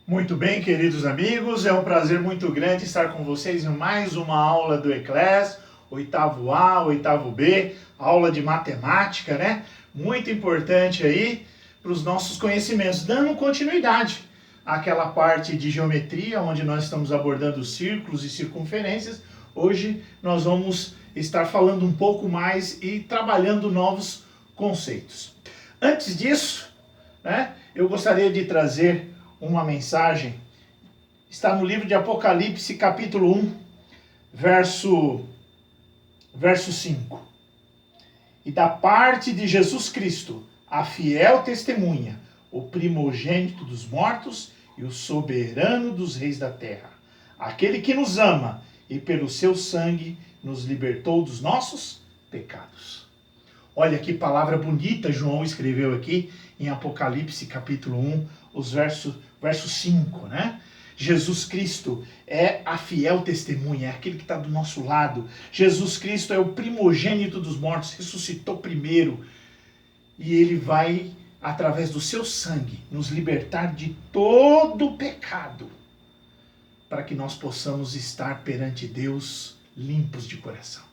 Muito bem, queridos amigos, é um prazer muito grande estar com vocês em mais uma aula do Eclés, oitavo A, oitavo B, aula de matemática, né? Muito importante aí para os nossos conhecimentos, dando continuidade àquela parte de geometria, onde nós estamos abordando círculos e circunferências. Hoje nós vamos estar falando um pouco mais e trabalhando novos conceitos. Antes disso, né, eu gostaria de trazer uma mensagem. Está no livro de Apocalipse, capítulo 1, verso 5. E da parte de Jesus Cristo, a fiel testemunha, o primogênito dos mortos e o soberano dos reis da terra, aquele que nos ama e pelo seu sangue nos libertou dos nossos pecados. Olha que palavra bonita João escreveu aqui em Apocalipse capítulo 1, os verso 5, né? Jesus Cristo é a fiel testemunha, é aquele que está do nosso lado. Jesus Cristo é o primogênito dos mortos, ressuscitou primeiro. E ele vai, através do seu sangue, nos libertar de todo o pecado, para que nós possamos estar perante Deus limpos de coração.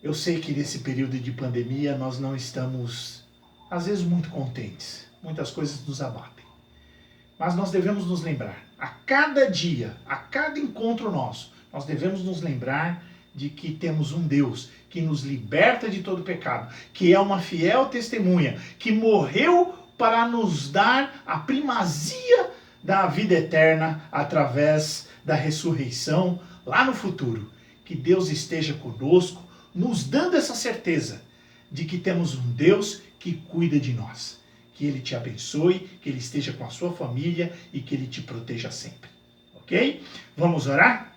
Eu sei que nesse período de pandemia nós não estamos, às vezes, muito contentes. Muitas coisas nos abatem. Mas nós devemos nos lembrar, a cada dia, a cada encontro nosso, nós devemos nos lembrar de que temos um Deus que nos liberta de todo pecado, que é uma fiel testemunha, que morreu para nos dar a primazia da vida eterna através da ressurreição lá no futuro. Que Deus esteja conosco, nos dando essa certeza de que temos um Deus que cuida de nós. Que Ele te abençoe, que Ele esteja com a sua família e que Ele te proteja sempre. Ok? Vamos orar?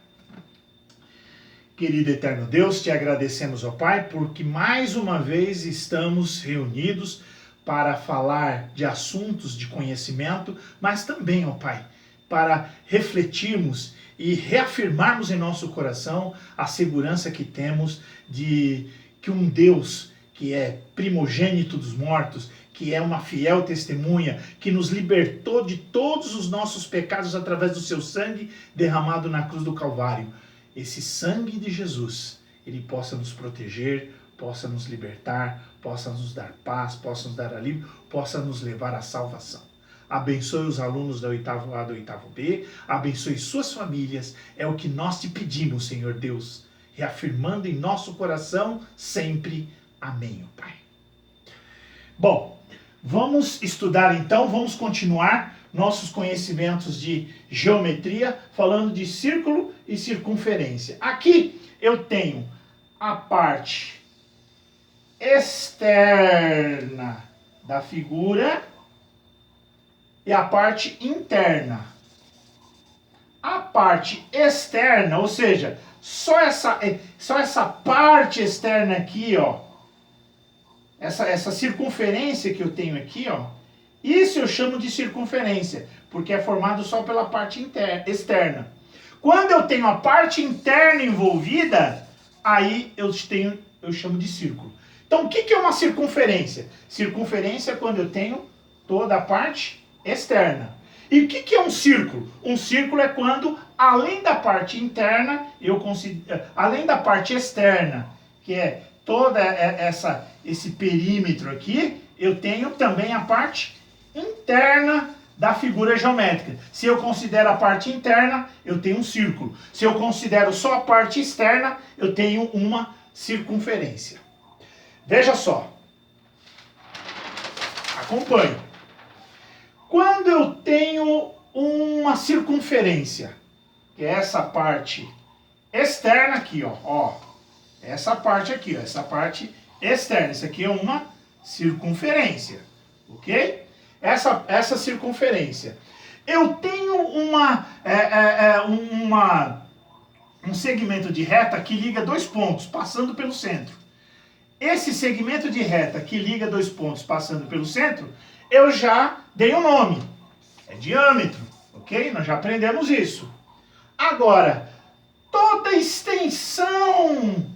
Querido eterno Deus, te agradecemos, ó Pai, porque mais uma vez estamos reunidos para falar de assuntos de conhecimento, mas também, ó Pai, para refletirmos e reafirmarmos em nosso coração a segurança que temos de que um Deus que é primogênito dos mortos, que é uma fiel testemunha, que nos libertou de todos os nossos pecados através do seu sangue derramado na cruz do Calvário. Esse sangue de Jesus, ele possa nos proteger, possa nos libertar, possa nos dar paz, possa nos dar alívio, possa nos levar à salvação. Abençoe os alunos da oitavo A, do oitavo B, abençoe suas famílias, é o que nós te pedimos, Senhor Deus, reafirmando em nosso coração sempre. Amém, ó Pai. Bom, vamos estudar então, vamos continuar nossos conhecimentos de geometria, falando de círculo e circunferência. Aqui eu tenho a parte externa da figura e a parte interna. A parte externa, ou seja, só essa parte externa aqui, ó, essa circunferência que eu tenho aqui, ó, isso eu chamo de circunferência, porque é formado só pela parte externa. Quando eu tenho a parte interna envolvida, aí eu chamo de círculo. Então, o que é uma circunferência? Circunferência é quando eu tenho toda a parte externa. E o que é um círculo? Um círculo é quando, além da parte interna, além da parte externa, que é toda esse perímetro aqui, eu tenho também a parte interna da figura geométrica. Se eu considero a parte interna, eu tenho um círculo. Se eu considero só a parte externa, eu tenho uma circunferência. Veja só. Acompanhe. Quando eu tenho uma circunferência, que é essa parte externa aqui, ó, essa parte aqui, ó, essa parte externa, isso aqui é uma circunferência, ok? Essa circunferência. Eu tenho um segmento de reta que liga dois pontos, passando pelo centro. Esse segmento de reta que liga dois pontos, passando pelo centro, eu já dei um nome. É diâmetro, ok? Nós já aprendemos isso. Agora, toda a extensão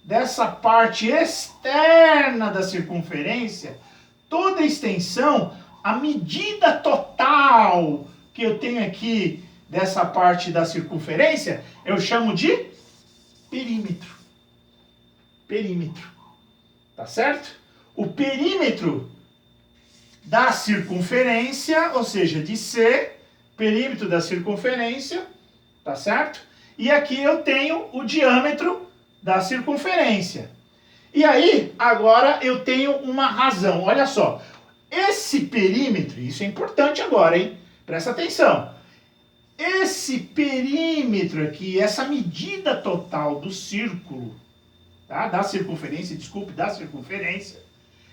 dessa parte externa da circunferência, toda a extensão, a medida total que eu tenho aqui dessa parte da circunferência, eu chamo de perímetro. Perímetro. Tá certo? O perímetro da circunferência, ou seja, de C, perímetro da circunferência, tá certo? E aqui eu tenho o diâmetro da circunferência. E aí, agora eu tenho uma razão. Olha só, esse perímetro, isso é importante agora, hein? Presta atenção. Esse perímetro aqui, essa medida total do círculo, tá? Da circunferência, desculpe, da circunferência,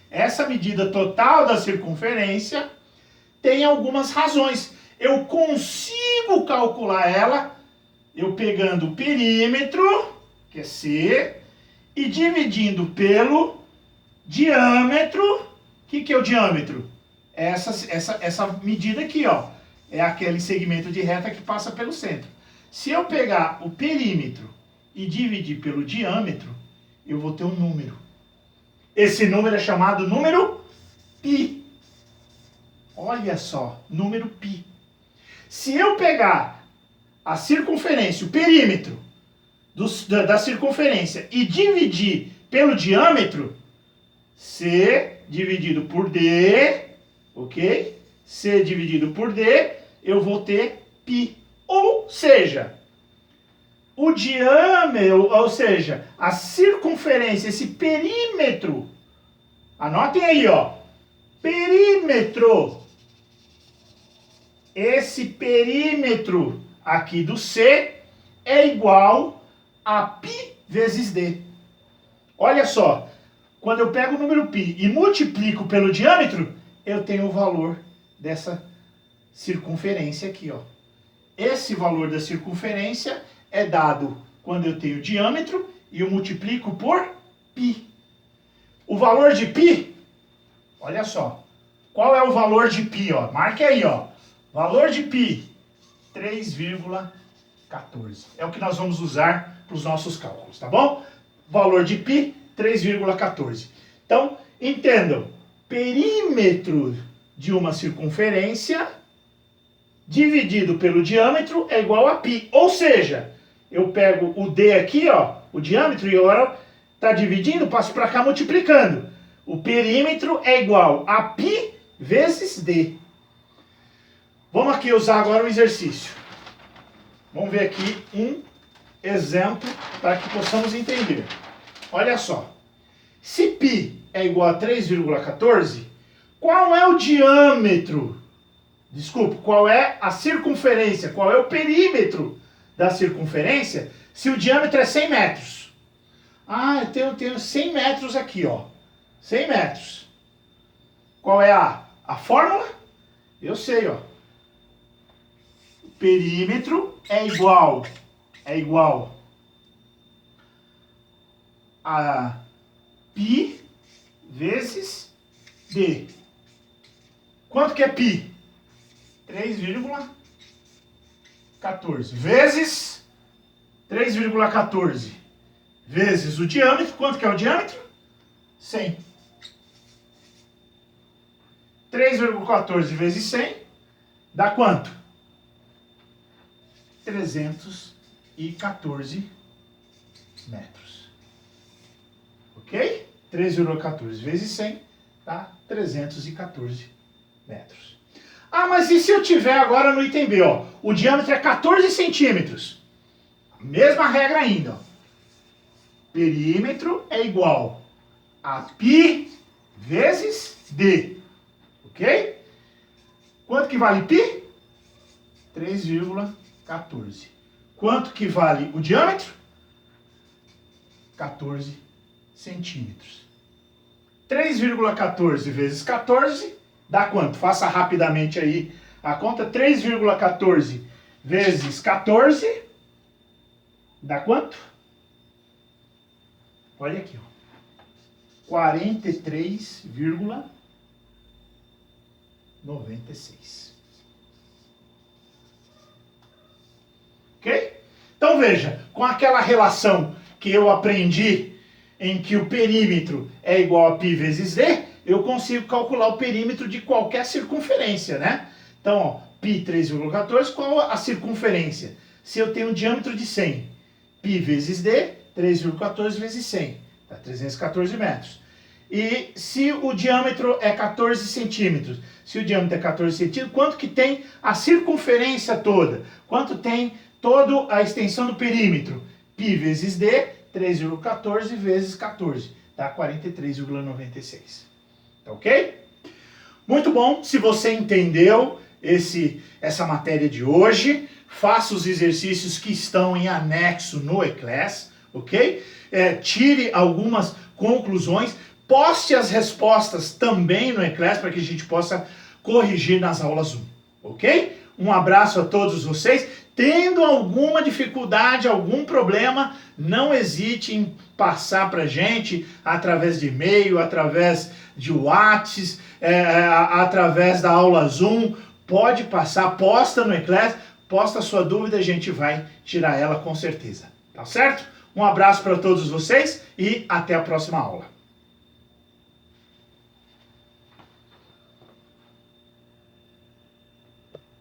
essa medida total da circunferência tem algumas razões. Eu consigo calcular ela, eu pegando o perímetro, que é C, e dividindo pelo diâmetro. O que é o diâmetro? Essa medida aqui, ó. É aquele segmento de reta que passa pelo centro. Se eu pegar o perímetro e dividir pelo diâmetro, eu vou ter um número. Esse número é chamado número π. Olha só, número π. Se eu pegar a circunferência, o perímetro da circunferência e dividir pelo diâmetro, C dividido por D, ok? C dividido por D, eu vou ter π. Ou seja, o diâmetro, ou seja, a circunferência, esse perímetro, anotem aí, ó, perímetro, esse perímetro aqui do C é igual a π vezes D. Olha só, quando eu pego o número π e multiplico pelo diâmetro, eu tenho o valor dessa circunferência aqui, ó. Esse valor da circunferência é dado quando eu tenho diâmetro e eu multiplico por π. O valor de π, olha só, qual é o valor de π, ó? Marque aí, ó. Valor de π, 3,14. É o que nós vamos usar para os nossos cálculos, tá bom? Valor de π, 3,14. Então, entendam, perímetro de uma circunferência dividido pelo diâmetro é igual a π. Ou seja, eu pego o D aqui, ó, o diâmetro, e agora está dividindo, passo para cá multiplicando. O perímetro é igual a π vezes D. Vamos aqui usar agora um exercício. Vamos ver aqui um exemplo para que possamos entender. Olha só. Se π é igual a 3,14, qual é o diâmetro? Desculpe, qual é a circunferência? Qual é o perímetro da circunferência se o diâmetro é 100 metros? Ah, eu tenho 100 metros aqui, ó. 100 metros. Qual é a fórmula? Eu sei, ó. O perímetro é igual a π vezes D. Quanto que é π? 3,14 vezes 3,14 vezes o diâmetro. Quanto que é o diâmetro? 100. 3,14 vezes 100 dá quanto? 314 metros. Ok? 3,14 vezes 100 dá 314 metros. Ah, mas e se eu tiver agora no item B, ó, o diâmetro é 14 centímetros? Mesma regra ainda, ó. Perímetro é igual a π vezes D. Ok? Quanto que vale π? 3,14. Quanto que vale o diâmetro? 14 centímetros. 3,14 vezes 14 dá quanto? Faça rapidamente aí a conta. 3,14 vezes 14 dá quanto? Olha aqui, ó. 43,96. Ok? Então veja, com aquela relação que eu aprendi em que o perímetro é igual a π vezes D, eu consigo calcular o perímetro de qualquer circunferência, né? Então, ó, π 3,14, qual a circunferência? Se eu tenho um diâmetro de 100, π vezes d, 3,14 vezes 100, dá 314 metros. E se o diâmetro é 14 centímetros, se o diâmetro é 14 centímetros, quanto que tem a circunferência toda? Quanto tem toda a extensão do perímetro? π vezes d, 3,14 vezes 14, dá 43,96. Tá ok? Muito bom, se você entendeu essa matéria de hoje, faça os exercícios que estão em anexo no eClass, ok? Tire algumas conclusões, poste as respostas também no eClass para que a gente possa corrigir nas aulas 1, ok? Um abraço a todos vocês. Tendo alguma dificuldade, algum problema, não hesite em passar para a gente através de e-mail, através de WhatsApp, através da aula Zoom. Pode passar, posta no eClass, posta a sua dúvida, a gente vai tirar ela com certeza. Tá certo? Um abraço para todos vocês e até a próxima aula.